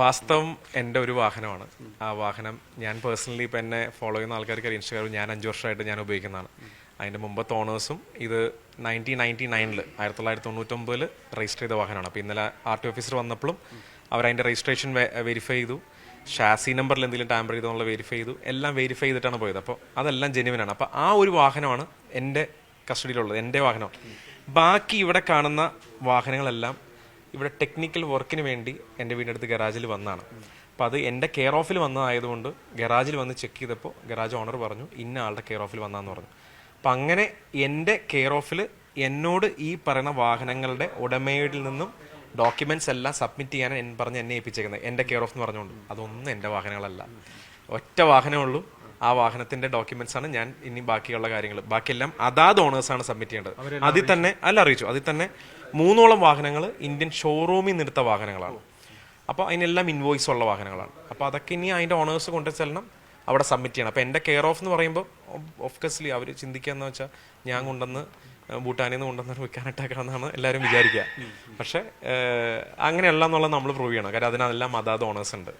വാസ്തവം എൻ്റെ ഒരു വാഹനമാണ്. ആ വാഹനം ഞാൻ പേഴ്സണലി ഇപ്പം എന്നെ ഫോളോ ചെയ്യുന്ന ആൾക്കാർക്ക് ഇൻസ്റ്റാഗ്രാമിൽ ഞാൻ 5 വർഷമായിട്ട് ഞാൻ ഉപയോഗിക്കുന്നതാണ്. അതിൻ്റെ മുമ്പത്തെ ഓണേഴ്സും ഇത് 1999 1999 രജിസ്റ്റർ ചെയ്ത വാഹനമാണ്. അപ്പോൾ ഇന്നലെ RT ഓഫീസർ വന്നപ്പോഴും അവരതിൻ്റെ രജിസ്ട്രേഷൻ വെരിഫൈ ചെയ്തു, ഷാസി നമ്പറിൽ എന്തെങ്കിലും ടാമ്പർ ചെയ്തെന്നുള്ള വെരിഫൈ ചെയ്തു, എല്ലാം വെരിഫൈ ചെയ്തിട്ടാണ് പോയത്. അപ്പോൾ അതെല്ലാം ജെന്യുവിനാണ്. അപ്പോൾ ആ ഒരു വാഹനമാണ് എൻ്റെ കസ്റ്റഡിയിലുള്ളത്, എൻ്റെ വാഹനമാണ്. ബാക്കി ഇവിടെ കാണുന്ന വാഹനങ്ങളെല്ലാം ഇവിടെ ടെക്നിക്കൽ വർക്കിന് വേണ്ടി എൻ്റെ വീടിൻ്റെ അടുത്ത് ഗരാജിൽ വന്നതാണ്. അപ്പോൾ അത് എൻ്റെ കെയർ ഓഫിൽ വന്നതായതുകൊണ്ട് ഗരാജിൽ വന്ന് ചെക്ക് ചെയ്തപ്പോൾ ഗരാജ് ഓണർ പറഞ്ഞു ഇന്ന ആളുടെ കെയർ ഓഫിൽ വന്നതെന്ന് പറഞ്ഞു. അപ്പം അങ്ങനെ എൻ്റെ കെയർ ഓഫിൽ എന്നോട് ഈ പറയുന്ന വാഹനങ്ങളുടെ ഉടമയിൽ നിന്നും ഡോക്യുമെൻറ്റ്സ് എല്ലാം സബ്മിറ്റ് ചെയ്യാൻ എന്നെ ഏൽപ്പിച്ചേക്കുന്നത്, എൻ്റെ കെയർ ഓഫ് എന്ന് പറഞ്ഞുകൊണ്ട്. അതൊന്നും എൻ്റെ വാഹനങ്ങളല്ല, ഒറ്റ വാഹനമേ ഉള്ളൂ. ആ വാഹനത്തിന്റെ ഡോക്യുമെന്റ്സ് ആണ് ഞാൻ ഇനി ബാക്കിയുള്ള കാര്യങ്ങൾ, ബാക്കിയെല്ലാം അതാത് ഓണേഴ്സാണ് സബ്മിറ്റ് ചെയ്യേണ്ടത്. അതിൽ തന്നെ അറിയിച്ചു, അതിൽ തന്നെ 3ഓളം വാഹനങ്ങൾ ഇന്ത്യൻ ഷോറൂമിൽ നിന്നെടുത്ത വാഹനങ്ങളാണ്. അപ്പോൾ അതിനെല്ലാം ഇൻവോയ്സ് ഉള്ള വാഹനങ്ങളാണ്. അപ്പോൾ അതൊക്കെ ഇനി അതിൻ്റെ ഓണേഴ്സ് കൊണ്ടു ചെല്ലണം, അവിടെ സബ്മിറ്റ് ചെയ്യണം. അപ്പോൾ എൻ്റെ കെയർ ഓഫ് എന്ന് പറയുമ്പോൾ ഓഫ്കസ്ലി അവർ ചിന്തിക്കുക എന്ന് വെച്ചാൽ ഞാൻ കൊണ്ടുവന്ന് ഭൂട്ടാനിൽ നിന്ന് കൊണ്ടുവന്ന് വിൽക്കാനിട്ടാക്കാന്നാണ് എല്ലാവരും വിചാരിക്കുക. പക്ഷേ അങ്ങനെയല്ല എന്നുള്ളത് നമ്മൾ പ്രൂവ് ചെയ്യണം, കാരണം അതിനെല്ലാം അതാത് ഓണേഴ്സ് ഉണ്ട്.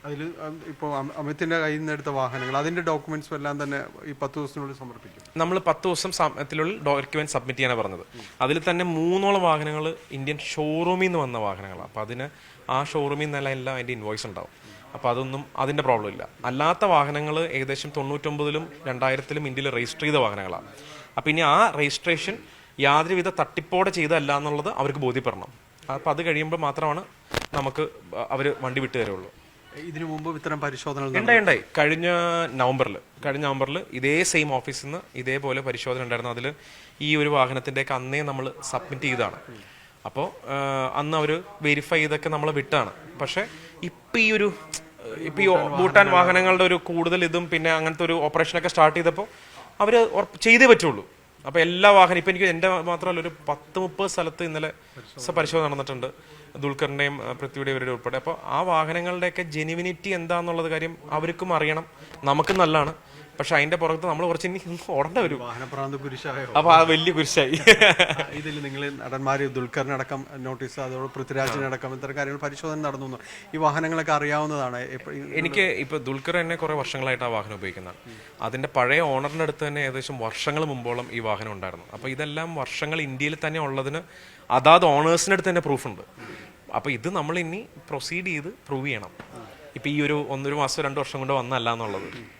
അതിൽ ഇപ്പോൾ അമിത്തിന്റെ കയ്യിൽ നിന്ന് എടുത്ത വാഹനങ്ങൾ അതിന്റെ ഡോക്യുമെന്റ്സും എല്ലാം തന്നെ ഈ 10 ദിവസത്തിനുള്ളിൽ സമർപ്പിക്കും. നമ്മൾ 10 ദിവസം സമയത്തിനുള്ളിൽ ഡോക്യുമെന്റ് സബ്മിറ്റ് ചെയ്യാനാണ് പറഞ്ഞത്. അതിൽ തന്നെ 3ഓളം വാഹനങ്ങൾ ഇന്ത്യൻ ഷോറൂമിൽ നിന്ന് വന്ന വാഹനങ്ങളാണ്. അപ്പോൾ അതിന് ആ ഷോറൂമിൽ നിന്നെല്ലാം എല്ലാം അതിൻ്റെ ഇൻവോയ്സ് ഉണ്ടാവും. അപ്പോൾ അതൊന്നും അതിൻ്റെ പ്രോബ്ലം ഇല്ല. അല്ലാത്ത വാഹനങ്ങൾ ഏകദേശം 99-ലും 2000-ലും ഇന്ത്യയിൽ രജിസ്റ്റർ ചെയ്ത വാഹനങ്ങളാണ്. അപ്പോൾ ഇനി ആ രജിസ്ട്രേഷൻ യാതൊരുവിധ തട്ടിപ്പോടെ ചെയ്തതല്ല എന്നുള്ളത് അവർക്ക് ബോധ്യപ്പെടണം. അപ്പോൾ അത് കഴിയുമ്പോൾ മാത്രമാണ് നമുക്ക് അവർ വണ്ടി വിട്ടു തരുള്ളൂ. ഇതിനു മുമ്പ് ഇത്തരം പരിശോധന ഉണ്ടായി. കഴിഞ്ഞ നവംബറിൽ ഇതേ സെയിം ഓഫീസിൽ നിന്ന് ഇതേപോലെ പരിശോധന ഉണ്ടായിരുന്നു. അതിൽ ഈ ഒരു വാഹനത്തിൻ്റെയൊക്കെ അന്നേ നമ്മൾ സബ്മിറ്റ് ചെയ്തതാണ്. അപ്പോൾ അന്ന് അവർ വെരിഫൈ ചെയ്തൊക്കെ നമ്മൾ വിട്ടാണ്. പക്ഷേ ഇപ്പം ഈ ഭൂട്ടാൻ വാഹനങ്ങളുടെ ഒരു കൂടുതൽ ഇതും പിന്നെ അങ്ങനത്തെ ഒരു ഓപ്പറേഷനൊക്കെ സ്റ്റാർട്ട് ചെയ്തപ്പോൾ അവർ ചെയ്തേ പറ്റുള്ളൂ. അപ്പോൾ എല്ലാ വാഹനം ഇപ്പം എനിക്ക് എൻ്റെ മാത്രമല്ല ഒരു 10-30 സ്ഥലത്ത് ഇന്നലെ പരിശോധന നടന്നിട്ടുണ്ട്, ദുൽഖറിൻ്റെയും പൃഥ്വിയുടെയും ഇവരുടെ ഉൾപ്പെടെ. അപ്പോൾ ആ വാഹനങ്ങളുടെയൊക്കെ ജെനുവിനിറ്റി എന്താണെന്നുള്ളത് കാര്യം അവർക്കും അറിയണം, നമുക്കും നല്ലതാണ്. പക്ഷെ അതിന്റെ പുറത്ത് നമ്മൾ കുറച്ച് ഇനി ഓടേണ്ട വരും. അപ്പൊ ആ വലിയ കുരിശായി. ഇതിൽ നിങ്ങൾ നടന്മാര് ദുൽഖറിനടക്കം നോട്ടീസ്, അതോടെ പൃഥ്വിരാജിനടക്കം ഇത്തരം കാര്യങ്ങൾ പരിശോധന നടന്നു. ഈ വാഹനങ്ങളൊക്കെ അറിയാവുന്നതാണ്. എനിക്ക് ഇപ്പൊ ദുൽഖർ തന്നെ കുറെ വർഷങ്ങളായിട്ട് ആ വാഹനം ഉപയോഗിക്കുന്നതാണ്. അതിന്റെ പഴയ ഓണറിന്റെ അടുത്ത് തന്നെ ഏകദേശം വർഷങ്ങൾ മുമ്പോളം ഈ വാഹനം ഉണ്ടായിരുന്നു. അപ്പൊ ഇതെല്ലാം വർഷങ്ങൾ ഇന്ത്യയിൽ തന്നെ ഉള്ളതിന് അതാത് ഓണേഴ്സിന്റെ അടുത്ത് തന്നെ പ്രൂഫുണ്ട്. അപ്പൊ ഇത് നമ്മൾ ഇനി പ്രൊസീഡ് ചെയ്ത് പ്രൂവ് ചെയ്യണം. ഇപ്പൊ ഈ ഒരു 1 മാസം 2 വർഷം കൊണ്ട് വന്നല്ല എന്നുള്ളത്.